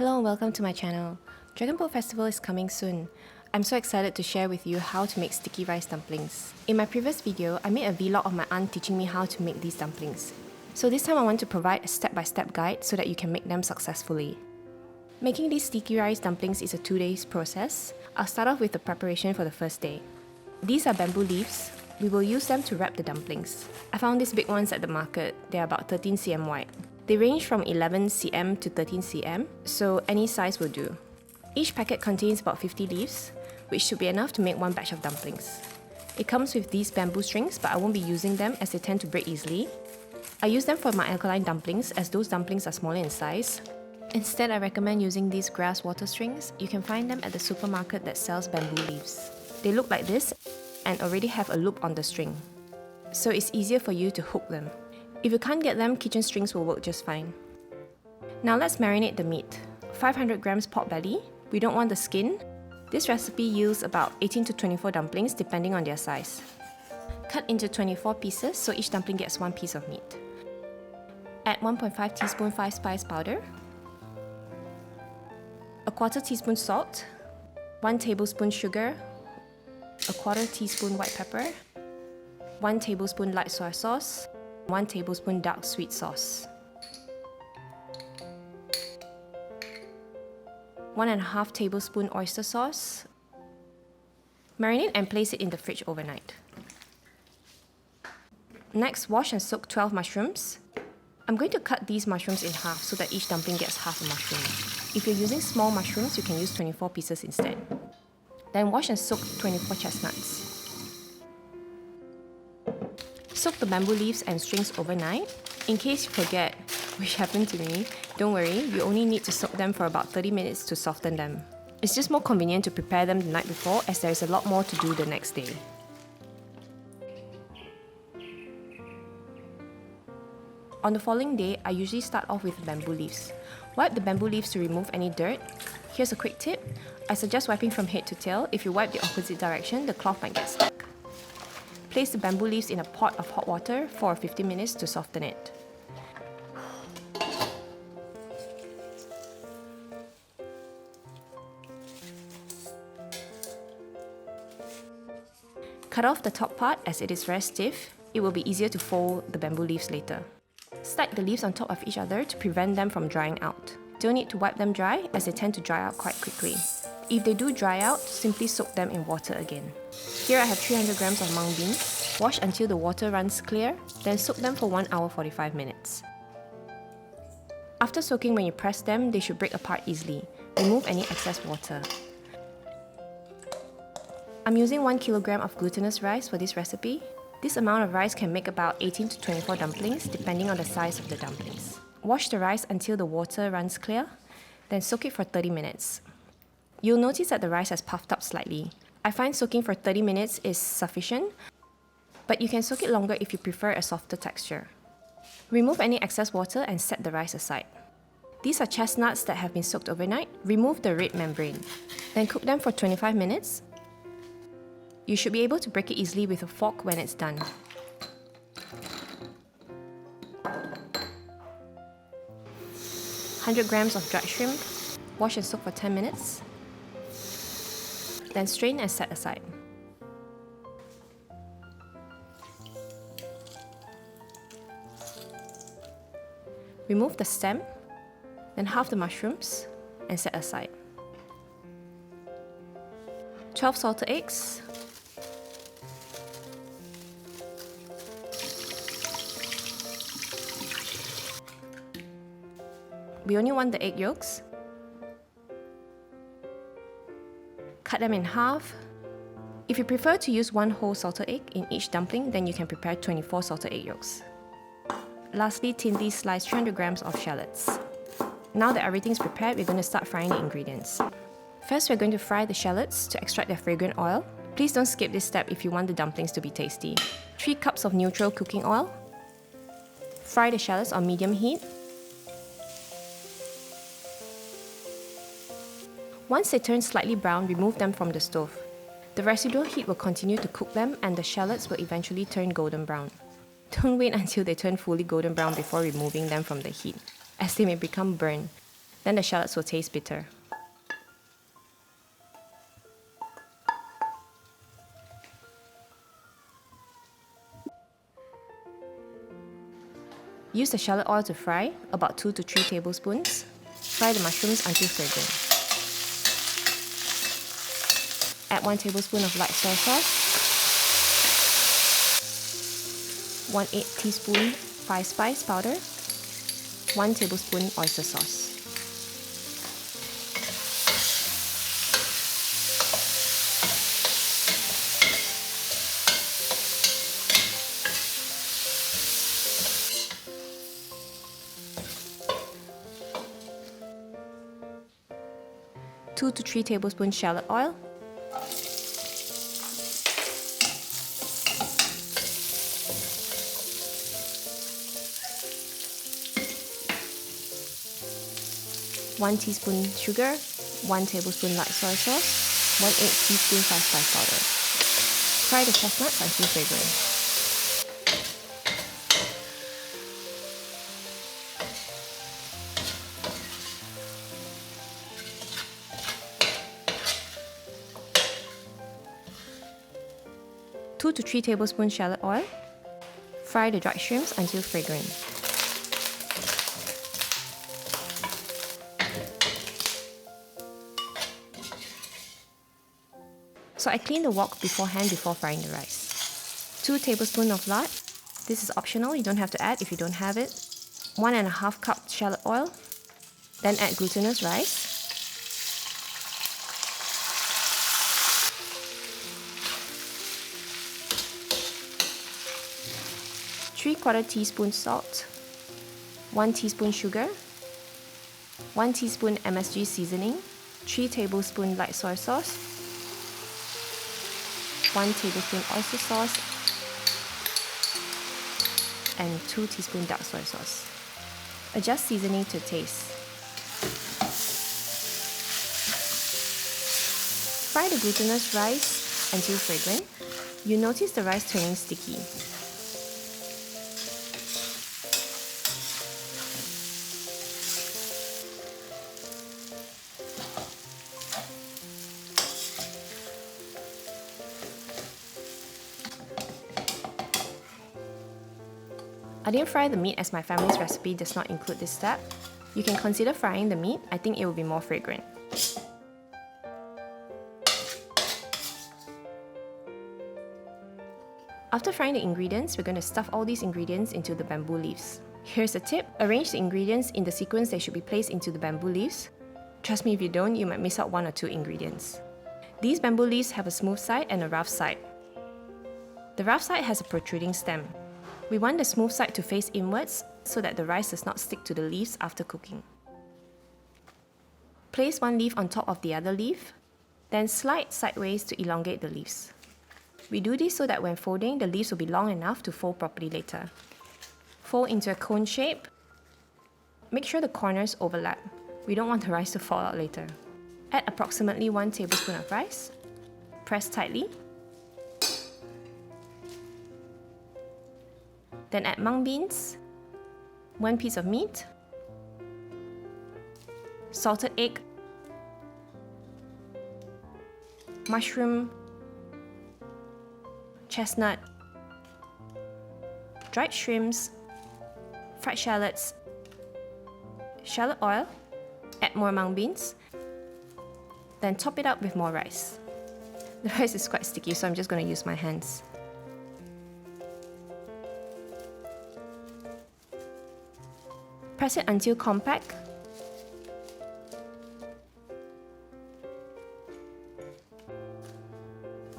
Hello and welcome to my channel. Dragon Boat Festival is coming soon. I'm so excited to share with you how to make sticky rice dumplings. In my previous video, I made a vlog of my aunt teaching me how to make these dumplings. So this time I want to provide a step-by-step guide so that you can make them successfully. Making these sticky rice dumplings is a 2-day process. I'll start off with the preparation for the first day. These are bamboo leaves. We will use them to wrap the dumplings. I found these big ones at the market. They're about 13 cm wide. They range from 11 cm to 13 cm, so any size will do. Each packet contains about 50 leaves, which should be enough to make one batch of dumplings. It comes with these bamboo strings, but I won't be using them as they tend to break easily. I use them for my alkaline dumplings as those dumplings are smaller in size. Instead, I recommend using these grass water strings. You can find them at the supermarket that sells bamboo leaves. They look like this and already have a loop on the string, so it's easier for you to hook them. If you can't get them, kitchen strings will work just fine. Now let's marinate the meat. 500 grams pork belly. We don't want the skin. This recipe yields about 18 to 24 dumplings depending on their size. Cut into 24 pieces so each dumpling gets one piece of meat. Add 1.5 teaspoon 5-spice powder, a 1/4 teaspoon salt, 1 tablespoon sugar, a 1/4 teaspoon white pepper, 1 tablespoon light soy sauce, 1 tablespoon dark sweet sauce, 1.5 tablespoon oyster sauce. Marinate and place it in the fridge overnight. Next, wash and soak 12 mushrooms. I'm going to cut these mushrooms in half so that each dumpling gets half a mushroom. If you're using small mushrooms, you can use 24 pieces instead. Then wash and soak 24 chestnuts. Soak the bamboo leaves and strings overnight. In case you forget, which happened to me, don't worry, you only need to soak them for about 30 minutes to soften them. It's just more convenient to prepare them the night before as there is a lot more to do the next day. On the following day, I usually start off with bamboo leaves. Wipe the bamboo leaves to remove any dirt. Here's a quick tip. I suggest wiping from head to tail. If you wipe the opposite direction, the cloth might get stuck. Place the bamboo leaves in a pot of hot water for 15 minutes to soften it. Cut off the top part as it is very stiff. It will be easier to fold the bamboo leaves later. Stack the leaves on top of each other to prevent them from drying out. Don't need to wipe them dry as they tend to dry out quite quickly. If they do dry out, simply soak them in water again. Here I have 300 grams of mung beans. Wash until the water runs clear, then soak them for 1 hour 45 minutes. After soaking, when you press them, they should break apart easily. Remove any excess water. I'm using 1 kilogram of glutinous rice for this recipe. This amount of rice can make about 18 to 24 dumplings depending on the size of the dumplings. Wash the rice until the water runs clear, then soak it for 30 minutes. You'll notice that the rice has puffed up slightly. I find soaking for 30 minutes is sufficient, but you can soak it longer if you prefer a softer texture. Remove any excess water and set the rice aside. These are chestnuts that have been soaked overnight. Remove the red membrane. Then cook them for 25 minutes. You should be able to break it easily with a fork when it's done. $100 grams of dried shrimp. Wash and soak for 10 minutes. Then strain and set aside. Remove the stem, then halve the mushrooms and set aside. 12 salted eggs. We only want the egg yolks. Cut them in half. If you prefer to use 1 whole salted egg in each dumpling, then you can prepare 24 salted egg yolks. Lastly, thinly slice 300 grams of shallots. Now that everything's prepared, we're going to start frying the ingredients. First, we're going to fry the shallots to extract their fragrant oil. Please don't skip this step if you want the dumplings to be tasty. 3 cups of neutral cooking oil. Fry the shallots on medium heat. Once they turn slightly brown, remove them from the stove. The residual heat will continue to cook them and the shallots will eventually turn golden brown. Don't wait until they turn fully golden brown before removing them from the heat, as they may become burned. Then the shallots will taste bitter. Use the shallot oil to fry, about 2 to 3 tablespoons. Fry the mushrooms until fragrant. Add 1 tablespoon of light soy sauce, 1/8 teaspoon five spice powder, 1 tablespoon oyster sauce. Two to 3 tablespoons shallot oil, one teaspoon sugar, 1 tablespoon light soy sauce, 1/8 teaspoon five spice powder. Fry the chestnuts until fragrant. 2 to 3 tablespoons shallot oil. Fry the dried shrimps until fragrant. So I clean the wok beforehand before frying the rice. 2 tablespoons of lard. This is optional, you don't have to add if you don't have it. 1.5 cup shallot oil. Then add glutinous rice. Three-quarter teaspoon salt, 1 teaspoon sugar, 1 teaspoon MSG seasoning, 3 tablespoon light soy sauce, 1 tablespoon oyster sauce, and 2 teaspoon dark soy sauce. Adjust seasoning to taste. Fry the glutinous rice until fragrant. You notice the rice turning sticky. I didn't fry the meat as my family's recipe does not include this step. You can consider frying the meat, I think it will be more fragrant. After frying the ingredients, we're going to stuff all these ingredients into the bamboo leaves. Here's a tip, arrange the ingredients in the sequence they should be placed into the bamboo leaves. Trust me, if you don't, you might miss out 1 or 2 ingredients. These bamboo leaves have a smooth side and a rough side. The rough side has a protruding stem. We want the smooth side to face inwards so that the rice does not stick to the leaves after cooking. Place 1 leaf on top of the other leaf, then slide sideways to elongate the leaves. We do this so that when folding, the leaves will be long enough to fold properly later. Fold into a cone shape. Make sure the corners overlap. We don't want the rice to fall out later. Add approximately 1 tablespoon of rice. Press tightly. Then add mung beans, 1 piece of meat, salted egg, mushroom, chestnut, dried shrimps, fried shallots, shallot oil, add more mung beans, then top it up with more rice. The rice is quite sticky, so I'm just going to use my hands. Press it until compact.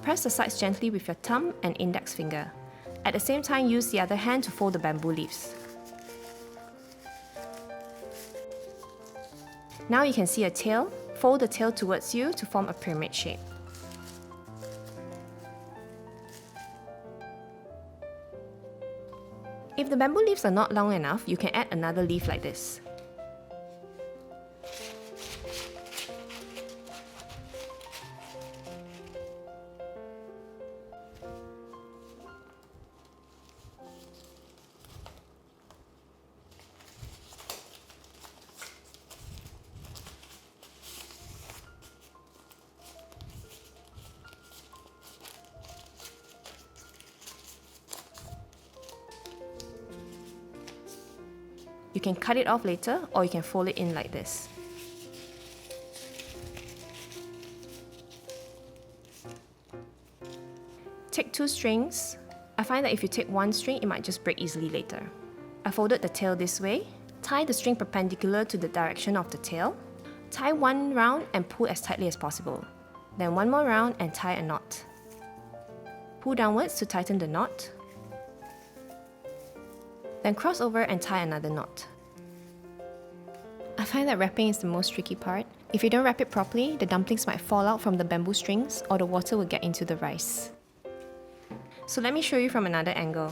Press the sides gently with your thumb and index finger. At the same time, use the other hand to fold the bamboo leaves. Now you can see a tail. Fold the tail towards you to form a pyramid shape. If the bamboo leaves are not long enough, you can add another leaf like this. You can cut it off later or you can fold it in like this. Take 2 strings. I find that if you take 1 string, it might just break easily later. I folded the tail this way. Tie the string perpendicular to the direction of the tail. Tie 1 round and pull as tightly as possible. Then 1 more round and tie a knot. Pull downwards to tighten the knot. Then cross over and tie another knot. I find that wrapping is the most tricky part. If you don't wrap it properly, the dumplings might fall out from the bamboo strings or the water will get into the rice. So let me show you from another angle.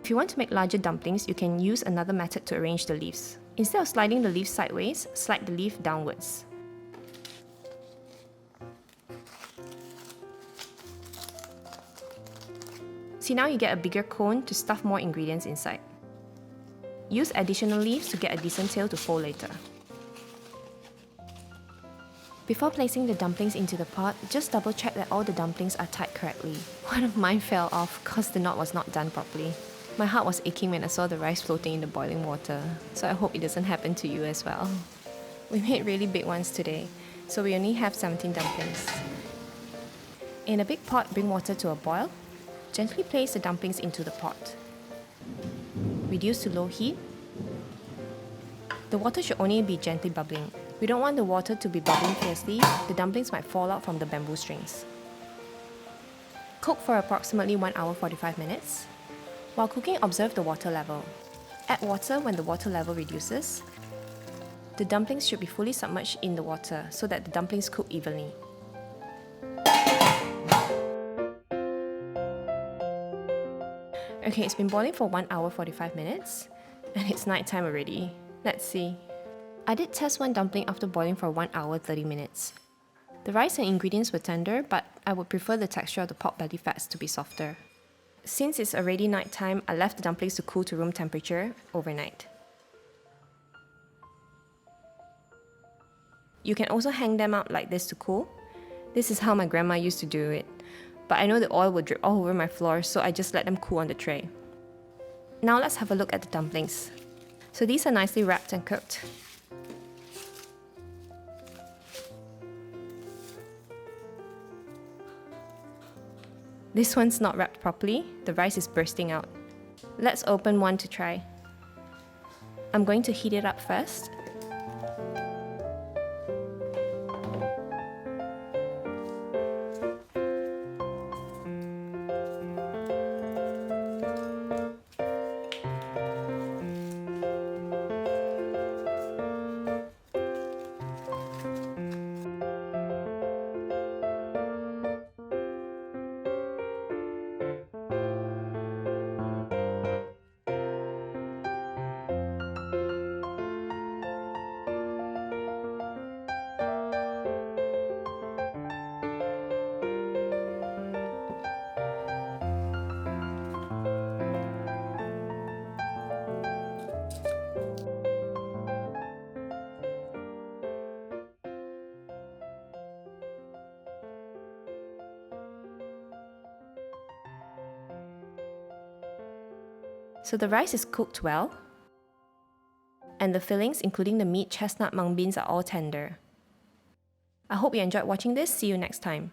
If you want to make larger dumplings, you can use another method to arrange the leaves. Instead of sliding the leaf sideways, slide the leaf downwards. See, now you get a bigger cone to stuff more ingredients inside. Use additional leaves to get a decent tail to fold later. Before placing the dumplings into the pot, just double check that all the dumplings are tied correctly. One of mine fell off because the knot was not done properly. My heart was aching when I saw the rice floating in the boiling water, so I hope it doesn't happen to you as well. We made really big ones today, so we only have 17 dumplings. In a big pot, bring water to a boil. Gently place the dumplings into the pot. Reduce to low heat. The water should only be gently bubbling. We don't want the water to be bubbling fiercely, the dumplings might fall out from the bamboo strings. Cook for approximately 1 hour 45 minutes. While cooking, observe the water level. Add water when the water level reduces. The dumplings should be fully submerged in the water so that the dumplings cook evenly. Okay, it's been boiling for 1 hour 45 minutes and it's night time already. Let's see. I did test one dumpling after boiling for 1 hour 30 minutes. The rice and ingredients were tender, but I would prefer the texture of the pork belly fats to be softer. Since it's already night time, I left the dumplings to cool to room temperature overnight. You can also hang them out like this to cool. This is how my grandma used to do it. But I know the oil would drip all over my floor, so I just let them cool on the tray. Now let's have a look at the dumplings. So these are nicely wrapped and cooked. This one's not wrapped properly, the rice is bursting out. Let's open one to try. I'm going to heat it up first. So the rice is cooked well, and the fillings, including the meat, chestnut, mung beans, are all tender. I hope you enjoyed watching this. See you next time.